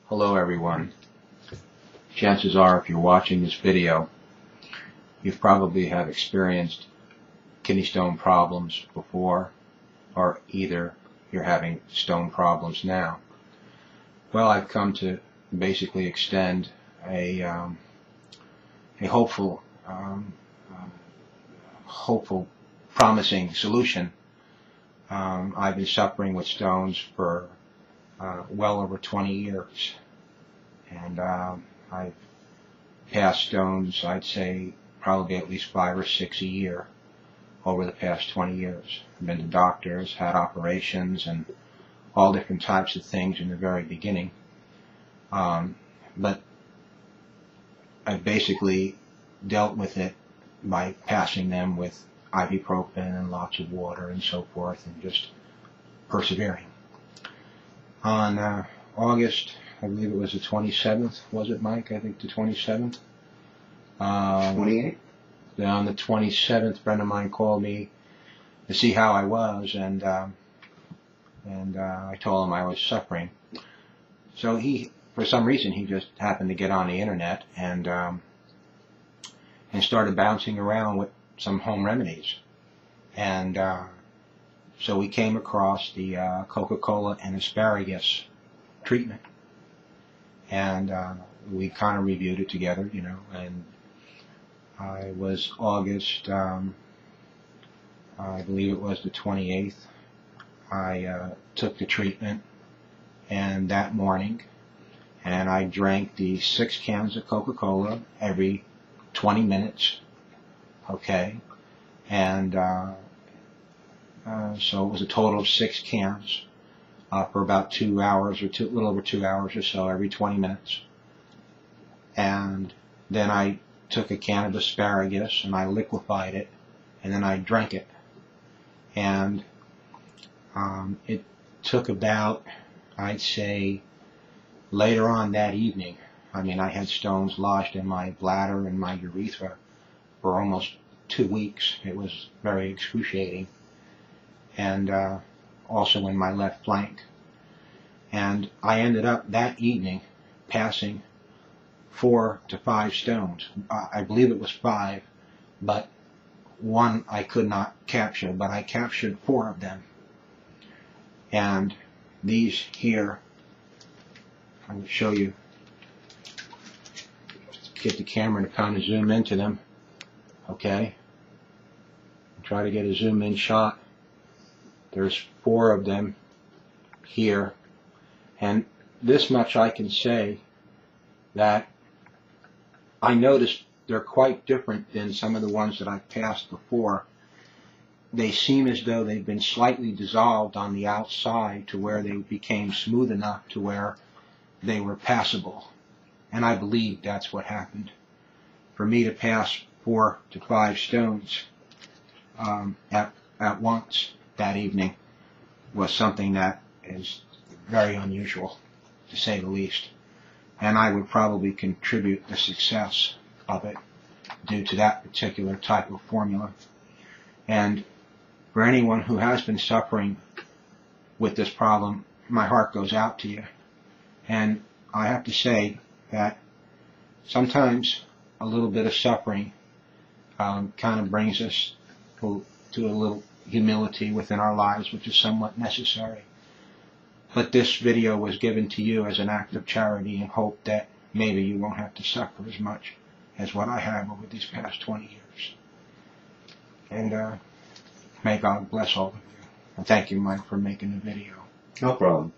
Hello everyone. Chances are if you're watching this video, you've probably have experienced kidney stone problems before, or either you're having stone problems now. Well, I've come to basically extend a hopeful, promising solution. I've been suffering with stones for well over 20 years, and I've passed stones, I'd say probably at least 5 or 6 a year over the past 20 years. I've been to doctors, had operations, and all different types of things in the very beginning, but I've basically dealt with it by passing them with ibuprofen and lots of water and so forth, and just persevering. On August, I believe it was the 27th, was it, Mike? I think the 27th? 28th? On the 27th, a friend of mine called me to see how I was, and I told him I was suffering. So he, for some reason, he just happened to get on the internet and started bouncing around with some home remedies. And so we came across the Coca-Cola and asparagus treatment, and we kind of reviewed it together, you know. And I was August, I believe it was the 28th, I took the treatment, and that morning, and I drank the 6 cans of Coca-Cola every 20 minutes, okay, and so it was a total of 6 cans for about 2 hours, or a little over 2 hours or so, every 20 minutes. And then I took a can of asparagus and I liquefied it, and then I drank it. And it took about, I'd say, later on that evening, I mean, I had stones lodged in my bladder and my urethra for almost 2 weeks. It was very excruciating. And also in my left flank. And I ended up that evening passing 4 to 5 stones. I believe it was 5, but one I could not capture, but I captured 4 of them. And these here, I'm going to show you, get the camera to kind of zoom into them, okay? Try to get a zoom in shot. There's 4 of them here, and this much I can say, that I noticed they're quite different than some of the ones that I've passed before. They seem as though they've been slightly dissolved on the outside to where they became smooth enough to where they were passable, and I believe that's what happened. For me to pass 4 to 5 stones at once that evening was something that is very unusual, to say the least. And I would probably contribute the success of it due to that particular type of formula. And for anyone who has been suffering with this problem, my heart goes out to you. And I have to say that sometimes a little bit of suffering kind of brings us to a little humility within our lives, which is somewhat necessary. But this video was given to you as an act of charity and hope that maybe you won't have to suffer as much as what I have over these past 20 years. And may God bless all of you. And thank you, Mike, for making the video. No problem.